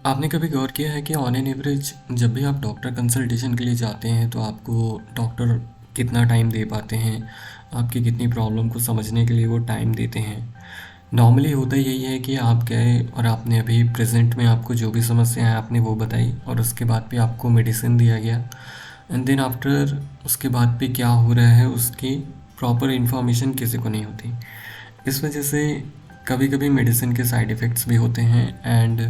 आपने कभी गौर किया है कि ऑन एन एवरेज जब भी आप डॉक्टर कंसल्टेशन के लिए जाते हैं तो आपको डॉक्टर कितना टाइम दे पाते हैं, आपकी कितनी प्रॉब्लम को समझने के लिए वो टाइम देते हैं। नॉर्मली होता यही है कि आप गए और आपने अभी प्रेजेंट में आपको जो भी समस्या है आपने वो बताई और उसके बाद भी आपको मेडिसिन दिया गया, एंड देन आफ्टर उसके बाद भी क्या हो रहा है उसकी प्रॉपर इन्फॉर्मेशन किसी को नहीं होती। इस वजह से कभी कभी मेडिसिन के साइड इफ़ेक्ट्स भी होते हैं, एंड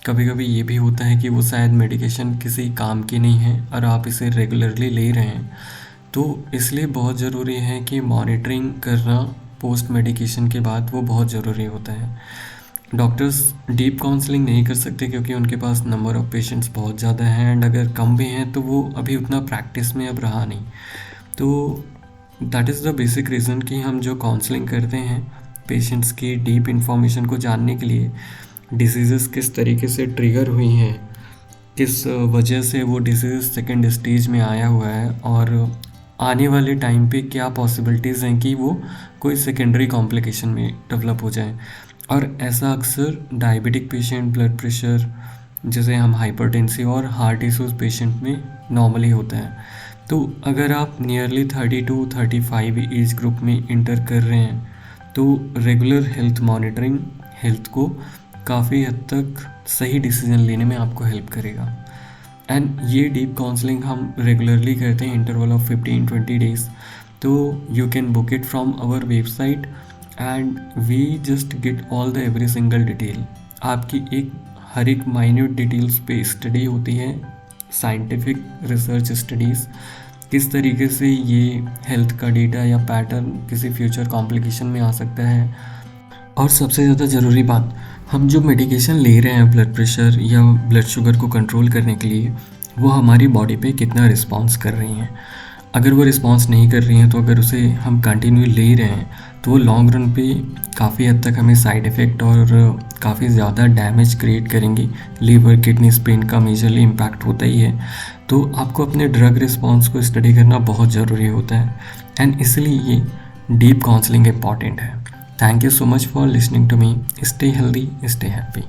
कभी कभी ये भी होता है कि वो शायद मेडिकेशन किसी काम की नहीं है और आप इसे रेगुलरली ले रहे हैं। तो इसलिए बहुत ज़रूरी है कि मॉनिटरिंग करना पोस्ट मेडिकेशन के बाद वो बहुत ज़रूरी होता है। डॉक्टर्स डीप काउंसलिंग नहीं कर सकते क्योंकि उनके पास नंबर ऑफ़ पेशेंट्स बहुत ज़्यादा हैं, एंड अगर कम भी हैं तो वो अभी उतना प्रैक्टिस में अब रहा नहीं। तो that is the basic reason कि हम जो काउंसलिंग करते हैं पेशेंट्स की डीप इंफॉर्मेशन को जानने के लिए, डिसीज़ेस किस तरीके से ट्रिगर हुई हैं, किस वजह से वो डिसीज़ सेकेंड स्टेज में आया हुआ है, और आने वाले टाइम पे क्या पॉसिबिलिटीज़ हैं कि वो कोई सेकेंडरी कॉम्प्लिकेशन में डेवलप हो जाए। और ऐसा अक्सर डायबिटिक पेशेंट, ब्लड प्रेशर जैसे हम हाइपरटेंसिव और हार्ट इश्यूज पेशेंट में नॉर्मली होता है। तो अगर आप नियरली 30 टू 35 एज ग्रुप में इंटर कर रहे हैं तो रेगुलर हेल्थ मॉनिटरिंग हेल्थ को काफ़ी हद तक सही डिसीजन लेने में आपको हेल्प करेगा। एंड ये डीप काउंसलिंग हम रेगुलरली करते हैं इंटरवल ऑफ 15-20 डेज। तो you can book it from our website and we just get all the every single detail. आपकी हर एक माइन्यूट डिटेल्स पे स्टडी होती है, साइंटिफिक रिसर्च स्टडीज़, किस तरीके से ये हेल्थ का डेटा या पैटर्न किसी फ्यूचर कॉम्प्लिकेशन में आ सकता है। और सबसे ज़्यादा ज़रूरी बात, हम जो मेडिकेशन ले रहे हैं ब्लड प्रेशर या ब्लड शुगर को कंट्रोल करने के लिए, वो हमारी बॉडी पे कितना रिस्पॉन्स कर रही हैं। अगर वो रिस्पॉन्स नहीं कर रही हैं तो अगर उसे हम कंटिन्यू ले रहे हैं तो वो लॉन्ग रन पे काफ़ी हद तक हमें साइड इफ़ेक्ट और काफ़ी ज़्यादा डैमेज क्रिएट करेंगी। लीवर किडनी स्पेन का मेजरली इम्पैक्ट होता ही है। तो आपको अपने ड्रग रिस्पॉन्स को स्टडी करना बहुत ज़रूरी होता है, एंड इसलिए ये डीप काउंसलिंग इम्पॉर्टेंट है। Thank you so much for listening to me. Stay healthy, stay happy.